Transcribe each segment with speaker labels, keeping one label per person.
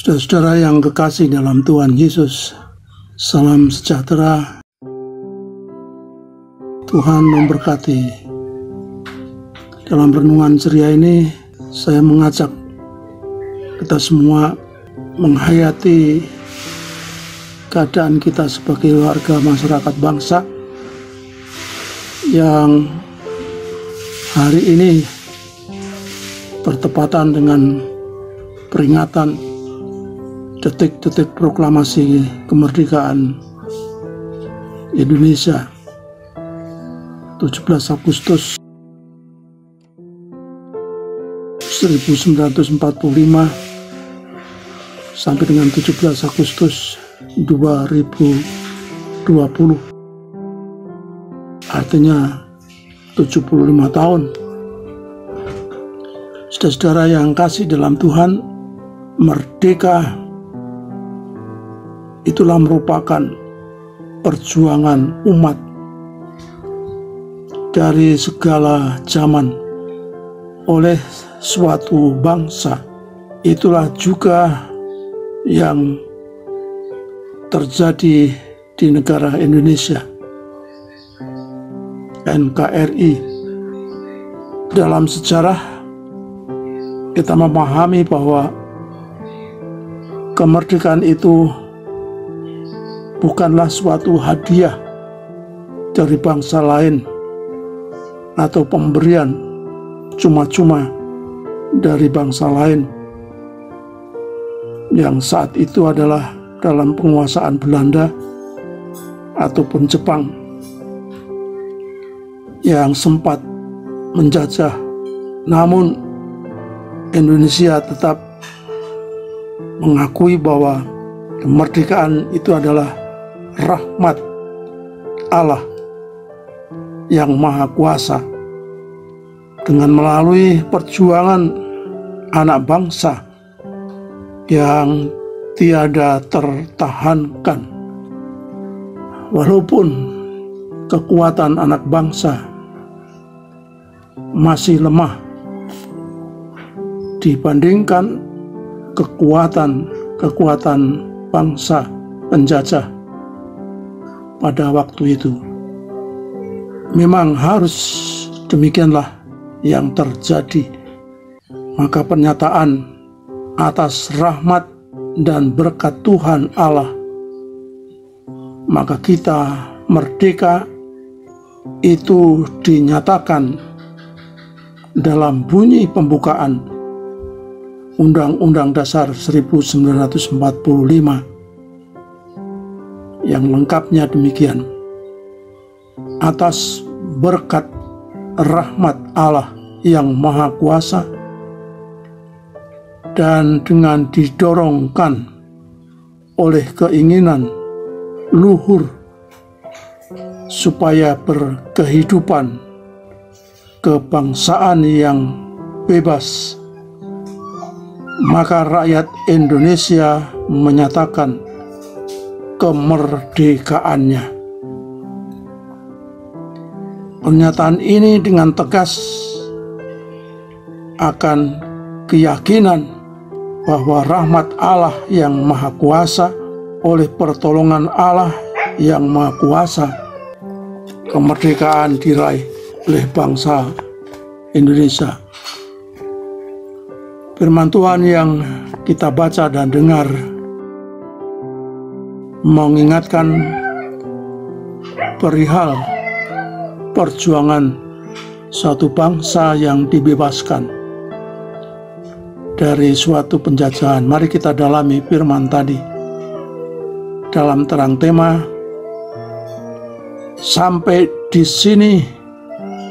Speaker 1: Saudara yang kekasih dalam Tuhan Yesus, salam sejahtera. Tuhan memberkati. Dalam renungan ceria ini, saya mengajak kita semua menghayati keadaan kita sebagai warga masyarakat bangsa yang hari ini bertepatan dengan peringatan detik-detik proklamasi kemerdekaan Indonesia 17 Agustus 1945 sampai dengan 17 Agustus 2020, artinya 75 tahun. Saudara-saudara yang kasih dalam Tuhan, merdeka itulah merupakan perjuangan umat dari segala zaman oleh suatu bangsa. Itulah juga yang terjadi di negara Indonesia, NKRI. Dalam sejarah kita memahami bahwa kemerdekaan itu bukanlah suatu hadiah dari bangsa lain atau pemberian cuma-cuma dari bangsa lain yang saat itu adalah dalam penguasaan Belanda ataupun Jepang yang sempat menjajah. Namun Indonesia tetap mengakui bahwa kemerdekaan itu adalah rahmat Allah yang Maha Kuasa. Dengan melalui perjuangan anak bangsa yang tiada tertahankan, walaupun kekuatan anak bangsa masih lemah dibandingkan kekuatan bangsa penjajah pada waktu itu. Memang harus demikianlah yang terjadi. Maka pernyataan atas rahmat dan berkat Tuhan Allah, maka kita merdeka itu dinyatakan dalam bunyi pembukaan Undang-Undang Dasar 1945 yang lengkapnya demikian. Atas berkat rahmat Allah yang Maha Kuasa dan dengan didorongkan oleh keinginan luhur supaya berkehidupan kebangsaan yang bebas, maka rakyat Indonesia menyatakan kemerdekaannya. Pernyataan ini dengan tegas akan keyakinan bahwa rahmat Allah yang Maha Kuasa oleh pertolongan Allah yang Maha Kuasa, kemerdekaan diraih oleh bangsa Indonesia. Firman Tuhan yang kita baca dan dengar mengingatkan perihal perjuangan suatu bangsa yang dibebaskan dari suatu penjajahan. Mari kita dalami firman tadi dalam terang tema, sampai di sini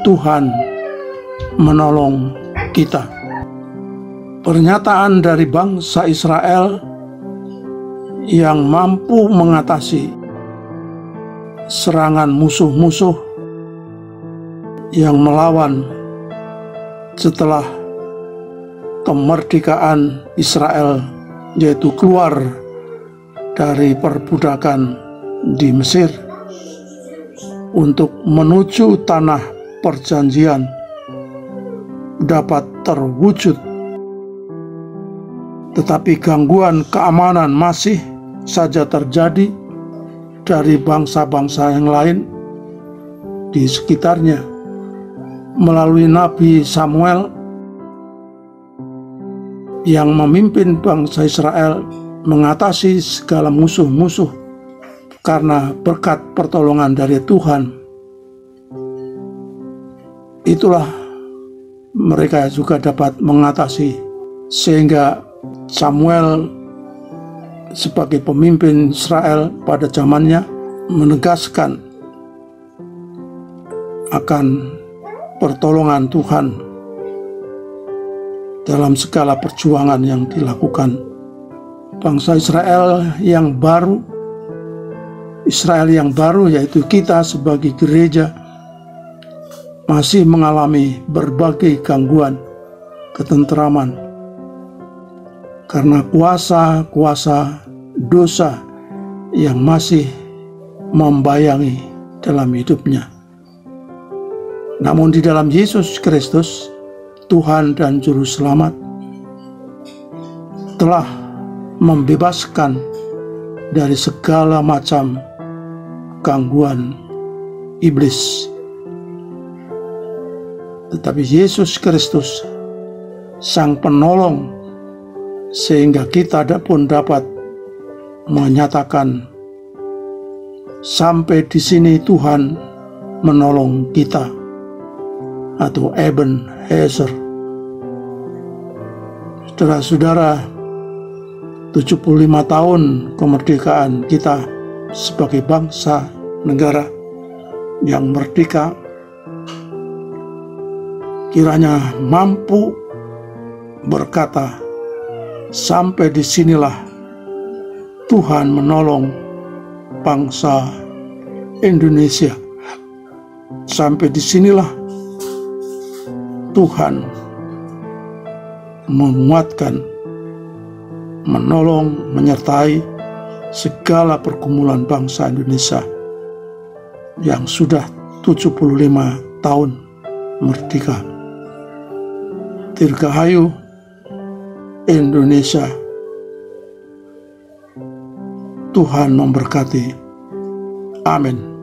Speaker 1: Tuhan menolong kita. Pernyataan dari bangsa Israel yang mampu mengatasi serangan musuh-musuh yang melawan setelah kemerdekaan Israel, yaitu keluar dari perbudakan di Mesir untuk menuju tanah perjanjian dapat terwujud Tetapi gangguan keamanan masih saja terjadi dari bangsa-bangsa yang lain di sekitarnya. Melalui Nabi Samuel yang memimpin bangsa Israel mengatasi segala musuh-musuh karena berkat pertolongan dari Tuhan. Itulah mereka juga dapat mengatasi, sehingga Samuel sebagai pemimpin Israel pada zamannya menegaskan akan pertolongan Tuhan dalam segala perjuangan yang dilakukan. Bangsa Israel yang baru yaitu kita sebagai gereja masih mengalami berbagai gangguan ketentraman karena kuasa-kuasa dosa yang masih membayangi dalam hidupnya. Namun di dalam Yesus Kristus, Tuhan dan Juru Selamat, telah membebaskan dari segala macam gangguan iblis. Tetapi Yesus Kristus, Sang Penolong, sehingga kita pun dapat menyatakan, sampai di sini Tuhan menolong kita, atau Ebenezer. Saudara-saudara, 75 tahun kemerdekaan kita sebagai bangsa negara yang merdeka kiranya mampu berkata, sampai disinilah Tuhan menolong bangsa Indonesia. Sampai disinilah Tuhan menguatkan, menolong, menyertai segala pergumulan bangsa Indonesia yang sudah 75 tahun merdeka. Dirgahayu Indonesia. Tuhan memberkati. Amin.